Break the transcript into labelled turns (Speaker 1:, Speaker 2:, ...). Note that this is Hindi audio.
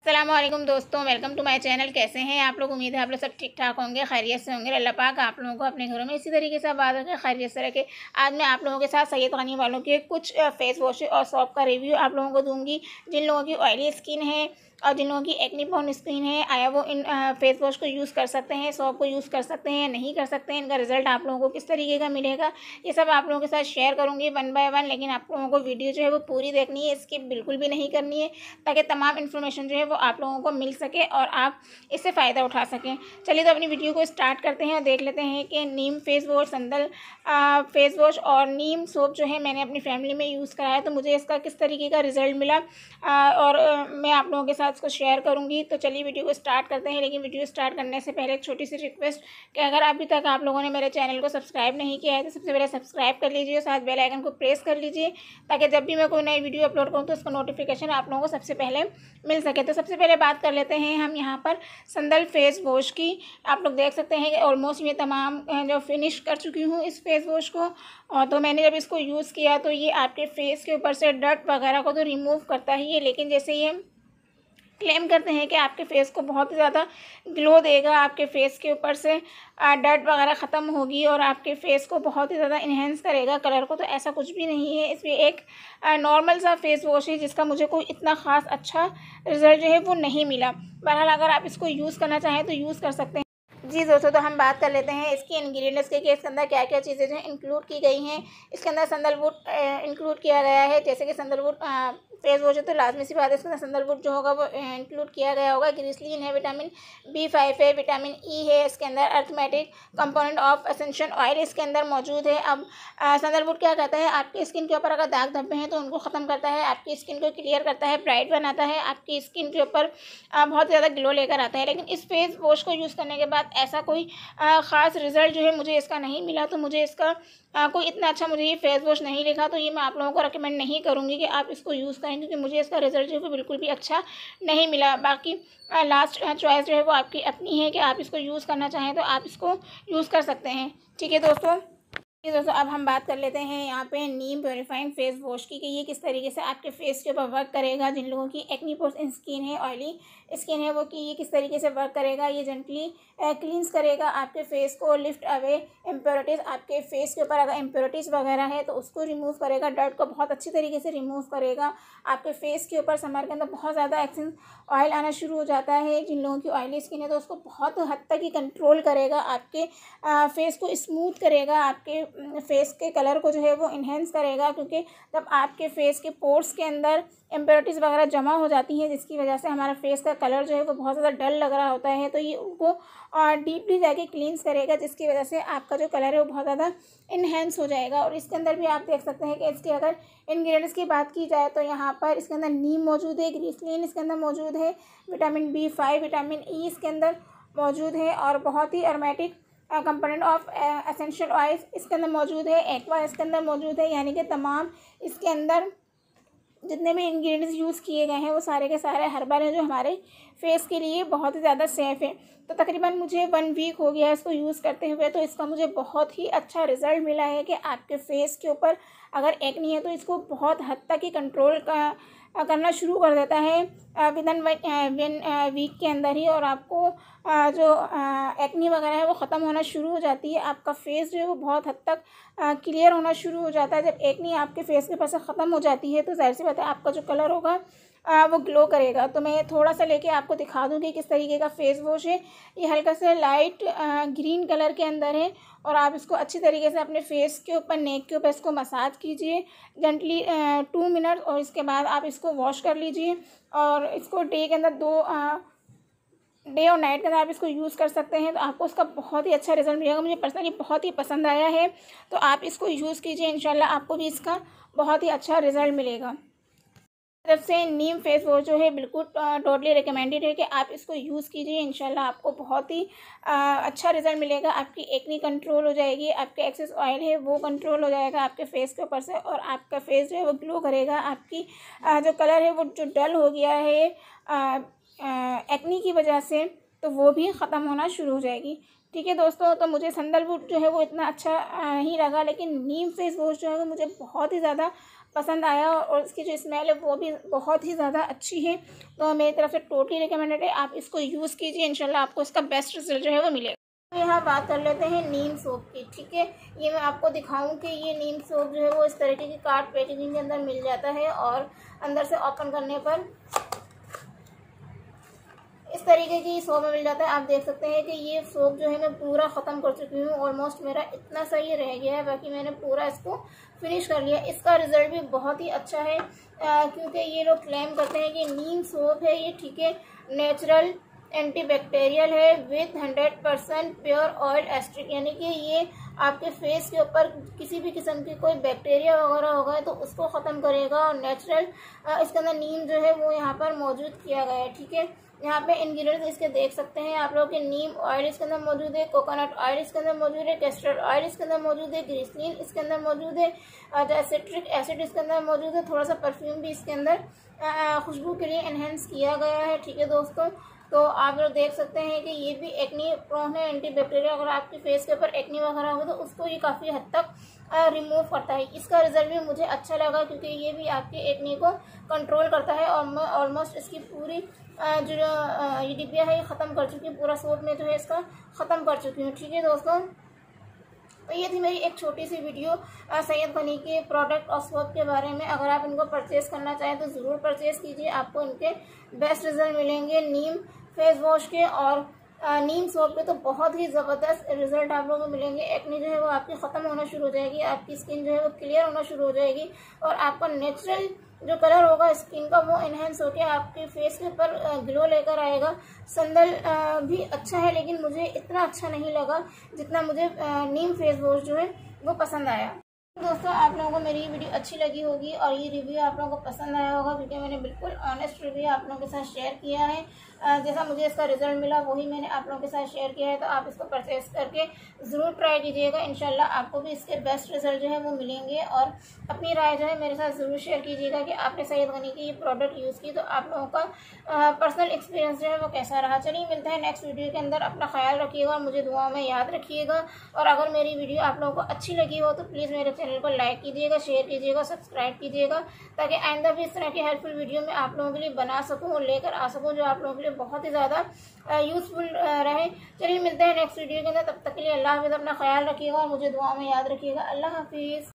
Speaker 1: अस्सलामुअलैकुम दोस्तों, वेलकम टू माय चैनल। कैसे हैं आप लोग? उम्मीद है आप लोग सब ठीक ठाक होंगे, खैरियत से होंगे। अल्लाह पाक आप लोगों को अपने घरों में इसी तरीके से आबाद रखे, खैरियत से रखे। आज मैं आप लोगों के साथ सैयद ग़ानी वालों के कुछ फेस वॉश और सॉप का रिव्यू आप लोगों को दूंगी। जिन लोगों की ऑयली स्किन है और जिन लोगों की एक्ने प्रोन स्किन है, आया वो इन फेस वॉश को यूज़ कर सकते हैं, सॉप को यूज़ कर सकते हैं, नहीं कर सकते हैं। इनका रिजल्ट आप लोगों को किस तरीके का मिलेगा, ये सब आप लोगों के साथ शेयर करूँगी वन बाय वन। लेकिन आप लोगों को वीडियो जो है वो पूरी देखनी है, स्किप बिल्कुल भी नहीं करनी है, ताकि तमाम इन्फॉर्मेशन जो है वो आप लोगों को मिल सके और आप इससे फ़ायदा उठा सकें। चलिए तो अपनी वीडियो को स्टार्ट करते हैं और देख लेते हैं कि नीम फेस वॉश, संदल फेस वॉश और नीम सोप जो है मैंने अपनी फैमिली में यूज़ कराया, तो मुझे इसका किस तरीके का रिज़ल्ट मिला और मैं आप लोगों के साथ इसको शेयर करूंगी। तो चलिए वीडियो को स्टार्ट करते हैं। लेकिन वीडियो स्टार्ट करने से पहले एक छोटी सी रिक्वेस्ट कि अगर अभी तक आप लोगों ने मेरे चैनल को सब्सक्राइब नहीं किया है तो सबसे पहले सब्सक्राइब कर लीजिए और साथ बेल आइकन को प्रेस कर लीजिए, ताकि जब भी मैं कोई नई वीडियो अपलोड करूँ तो उसका नोटिफिकेशन आप लोगों को सबसे पहले मिल सके। तो सबसे पहले बात कर लेते हैं हम यहाँ पर संदल फेस वॉश की। आप लोग देख सकते हैं कि ऑलमोस्ट मैं तमाम जो फिनिश कर चुकी हूँ इस फेस वॉश को। और तो मैंने जब इसको यूज़ किया तो ये आपके फेस के ऊपर से डर्ट वगैरह को तो रिमूव करता ही है, लेकिन जैसे ये क्लेम करते हैं कि आपके फेस को बहुत ही ज़्यादा ग्लो देगा, आपके फेस के ऊपर से डर्ट वगैरह ख़त्म होगी और आपके फेस को बहुत ही ज़्यादा इन्हेंस करेगा कलर को, तो ऐसा कुछ भी नहीं है। इसमें एक नॉर्मल सा फेस वॉश है जिसका मुझे कोई इतना ख़ास अच्छा रिज़ल्ट जो है वो नहीं मिला। बहरहाल अगर आप इसको यूज़ करना चाहें तो यूज़ कर सकते हैं। जी दोस्तों, तो हम बात कर लेते हैं इसकी इंग्रेडिएंट्स के कि इसके अंदर क्या क्या चीज़ें जो इंक्लूड की गई हैं। इसके अंदर सैंडलवुड इंक्लूड किया गया है, जैसे कि सैंडलवुड फेस वॉश है तो लाजमी सी बात है इसके अंदर सैंडलवुड जो होगा वो इंक्लूड किया गया होगा। ग्लिसरीन है, विटामिन B5 है, विटामिन E है, इसके अंदर arithmetic component of essential oil इसके अंदर मौजूद है। अब सैंडलवुड क्या कहता है, आपकी स्किन के ऊपर अगर दाग धब्बे हैं तो उनको ख़त्म करता है, आपकी स्किन को क्लियर करता है, ब्राइट बनाता है, आपकी स्किन के ऊपर बहुत ज़्यादा ग्लो लेकर आता है। लेकिन इस फेस वॉश को यूज़ करने के बाद ऐसा कोई ख़ास रिज़ल्ट जो है मुझे इसका नहीं मिला, तो मुझे इसका कोई इतना अच्छा मुझे ये फेस वॉश नहीं लिखा, तो ये मैं आप लोगों को रेकमेंड नहीं करूँगी कि आप इसको यूज़ करें, क्योंकि मुझे इसका रिज़ल्ट जो है वो बिल्कुल भी अच्छा नहीं मिला। बाकी लास्ट चॉइस जो है वो आपकी अपनी है कि आप इसको यूज़ करना चाहें तो आप इसको यूज़ कर सकते हैं। ठीक है दोस्तों, अब हम बात कर लेते हैं यहाँ पे नीम प्योरीफाइंग फेस वॉश की कि ये किस तरीके से आपके फेस के ऊपर वर्क करेगा। जिन लोगों की एक्ने प्रोन स्किन है, ऑयली स्किन है, वो कि ये किस तरीके से वर्क करेगा। ये जेंटली क्लींस करेगा आपके फेस को, लिफ्ट अवे इम्प्योरिटीज़। आपके फेस के ऊपर अगर इम्प्योरिटीज़ वगैरह है तो उसको रिमूव करेगा, डर्ट को बहुत अच्छी तरीके से रिमूव करेगा। आपके फेस के ऊपर समर के अंदर बहुत ज़्यादा एक्सेस ऑयल आना शुरू हो जाता है, जिन लोगों की ऑयली स्किन है तो उसको बहुत हद तक ही कंट्रोल करेगा, आपके फेस को स्मूथ करेगा, आपके फेस के कलर को जो है वो इन्हेंस करेगा। क्योंकि जब आपके फेस के पोर्स के अंदर इम्प्योरिटीज़ वगैरह जमा हो जाती हैं, जिसकी वजह से हमारा फेस का कलर जो है वो बहुत ज़्यादा डल लग रहा होता है, तो ये उनको डीपली जाके क्लींस करेगा, जिसकी वजह से आपका जो कलर है वो बहुत ज़्यादा इन्हेंस हो जाएगा। और इसके अंदर भी आप देख सकते हैं कि इसके अगर इंग्रेडिएंट्स की बात की जाए तो यहाँ पर इसके अंदर नीम मौजूद है, ग्लिसरीन इसके अंदर मौजूद है, विटामिन B5, विटामिन E इसके अंदर मौजूद है, और बहुत ही aromatic component of essential oils इसके अंदर मौजूद है, एक्वा इसके अंदर मौजूद है। यानी कि तमाम इसके अंदर जितने भी इंग्रेडिएंट्स यूज़ किए गए हैं वो सारे के सारे हर्बल हैं, जो हमारे फेस के लिए बहुत ही ज़्यादा सेफ़ है। तो तकरीबन मुझे 1 वीक हो गया है इसको यूज़ करते हुए, तो इसका मुझे बहुत ही अच्छा रिज़ल्ट मिला है कि आपके फेस के ऊपर अगर एक्ने है तो इसको बहुत हद तक ही कंट्रोल करना शुरू कर देता है विदिन 1 वीक के अंदर ही, और आपको जो एक्ने वगैरह है वो ख़त्म होना शुरू हो जाती है। आपका फेस जो है वो बहुत हद तक क्लियर होना शुरू हो जाता है। जब एक्ने आपके फेस के ऊपर से ख़त्म हो जाती है तो ज़ाहिर सी बात है आपका जो कलर होगा वो ग्लो करेगा। तो मैं थोड़ा सा लेके आपको दिखा दूँ कि किस तरीके का फेस वॉश है। ये हल्का सा लाइट ग्रीन कलर के अंदर है, और आप इसको अच्छी तरीके से अपने फेस के ऊपर, नेक के ऊपर इसको मसाज कीजिए जेंटली 2 मिनट, और इसके बाद आप इसको वॉश कर लीजिए। और इसको डे के अंदर डे और नाइट के अंदर आप इसको यूज़ कर सकते हैं, तो आपको उसका बहुत ही अच्छा रिज़ल्ट मिलेगा। मुझे पर्सनली बहुत ही पसंद आया है, तो आप इसको यूज़ कीजिए, इंशाल्लाह आपको भी इसका बहुत ही अच्छा रिज़ल्ट मिलेगा। तरफ से नीम फेस वॉश जो है बिल्कुल टोटली रिकमेंडेड है कि आप इसको यूज़ कीजिए, इंशाल्लाह आपको बहुत ही अच्छा रिज़ल्ट मिलेगा। आपकी एक्ने कंट्रोल हो जाएगी, आपके एक्सेस ऑयल है वो कंट्रोल हो जाएगा आपके फेस के ऊपर से, और आपका फेस जो है वो ग्लो करेगा। आपकी जो कलर है वो जो डल हो गया है एक्ने की वजह से, तो वो भी ख़त्म होना शुरू हो जाएगी। ठीक है दोस्तों, तो मुझे सैंडलवुड जो है वो इतना अच्छा नहीं लगा, लेकिन नीम फेस वॉश जो है वो मुझे बहुत ही ज़्यादा पसंद आया और इसकी जो स्मेल है वो भी बहुत ही ज़्यादा अच्छी है। तो मेरी तरफ से टोटली रिकमेंडेड है, आप इसको यूज़ कीजिए, इंशाल्लाह आपको इसका बेस्ट रिजल्ट जो है वो मिलेगा। तो यहाँ बात कर लेते हैं नीम सोप की। ठीक है, ये मैं आपको दिखाऊं कि ये नीम सोप जो है वो इस तरीके की कार्ड पैकेजिंग के अंदर मिल जाता है और अंदर से ओपन करने पर इस तरीके की सोप में मिल जाता है। आप देख सकते हैं कि ये सोप जो है मैं पूरा ख़त्म कर चुकी हूँ, ऑलमोस्ट मेरा इतना सही रह गया है, बाकी मैंने पूरा इसको फिनिश कर लिया। इसका रिज़ल्ट भी बहुत ही अच्छा है, क्योंकि ये लोग क्लेम करते हैं कि नीम सोप है ये, ठीक है, नेचुरल एंटीबैक्टीरियल है विथ 100% प्योर ऑयल एस्ट्रिक, यानी कि ये आपके फेस के ऊपर किसी भी किस्म की कोई बैक्टीरिया वगैरह होगा तो उसको ख़त्म करेगा और नेचुरल इसके अंदर नीम जो है वो यहाँ पर मौजूद किया गया है। ठीक है, यहाँ पे इंग्रेडिएंट्स इसके देख सकते हैं आप लोग के नीम ऑयल इसके अंदर मौजूद है, कोकोनट ऑयल इसके अंदर मौजूद है, कैस्टर ऑयल इसके अंदर मौजूद है, ग्लिसरीन इसके अंदर मौजूद है, सिट्रिक एसिड इसके अंदर मौजूद है, थोड़ा सा परफ्यूम भी इसके अंदर खुशबू के लिए एनहेंस किया गया है। ठीक है दोस्तों, तो आप लोग देख सकते हैं कि ये भी एक्नी प्रोन है, एंटी बैक्टीरियल, अगर आपके फेस के ऊपर एक्नी वगैरह हो तो उसको ये काफ़ी हद तक रिमूव करता है। इसका रिजल्ट भी मुझे अच्छा लगा क्योंकि ये भी आपके एक्नी को कंट्रोल करता है और मैं ऑलमोस्ट इसकी पूरी जो ये डिब्बिया है ये ख़त्म कर चुकी हूँ, पूरा सोप में जो है इसका ख़त्म कर चुकी हूँ। ठीक है दोस्तों, तो ये थी मेरी एक छोटी सी वीडियो सैयद गनी के प्रोडक्ट और सोप के बारे में। अगर आप इनको परचेज़ करना चाहें तो ज़रूर परचेज़ कीजिए, आपको इनके बेस्ट रिजल्ट मिलेंगे नीम फेस वॉश के और नीम सोप के। तो बहुत ही ज़बरदस्त रिजल्ट आप लोगों को मिलेंगे। एक्ने जो है वो आपकी ख़त्म होना शुरू हो जाएगी, आपकी स्किन जो है वो क्लियर होना शुरू हो जाएगी और आपका नेचुरल जो कलर होगा स्किन का वो इन्हेंस होकर आपके फेस के ऊपर ग्लो लेकर आएगा। संदल भी अच्छा है लेकिन मुझे इतना अच्छा नहीं लगा जितना मुझे नीम फेस वॉश जो है वो पसंद आया। दोस्तों, आप लोगों को मेरी वीडियो अच्छी लगी होगी और ये रिव्यू आप लोगों को पसंद आया होगा क्योंकि मैंने बिल्कुल ऑनेस्ट रिव्यू आप लोगों के साथ शेयर किया है। जैसा मुझे इसका रिजल्ट मिला वही मैंने आप लोगों के साथ शेयर किया है, तो आप इसको परचेस करके ज़रूर ट्राई कीजिएगा। इंशाल्लाह आपको भी इसके बेस्ट रिजल्ट जो है वो मिलेंगे और अपनी राय जो है मेरे साथ ज़रूर शेयर कीजिएगा कि आपने सैयद गनी की ये प्रोडक्ट यूज़ की तो आप लोगों का पर्सनल एक्सपीरियंस जो है वो कैसा रहा। चलिए मिलते हैं नेक्स्ट वीडियो के अंदर। अपना ख्याल रखिएगा और मुझे दुआओं में याद रखिएगा। और अगर मेरी वीडियो आप लोगों को अच्छी लगी हो तो प्लीज़ मेरे चैनल को लाइक कीजिएगा, शेयर कीजिएगा, सब्सक्राइब कीजिएगा ताकि आइंदा भी इस तरह की हेल्पफुल वीडियो मैं आप लोगों के लिए बना सकूं और लेकर आ सकूं जो आप लोगों के लिए बहुत ही ज़्यादा यूज़फुल रहे। चलिए मिलते हैं नेक्स्ट वीडियो के अंदर, तब तक के लिए अल्लाह हाफ़िज़। अपना ख्याल रखिएगा और मुझे दुआ में याद रखिएगा। अल्लाह हाफ़िज़।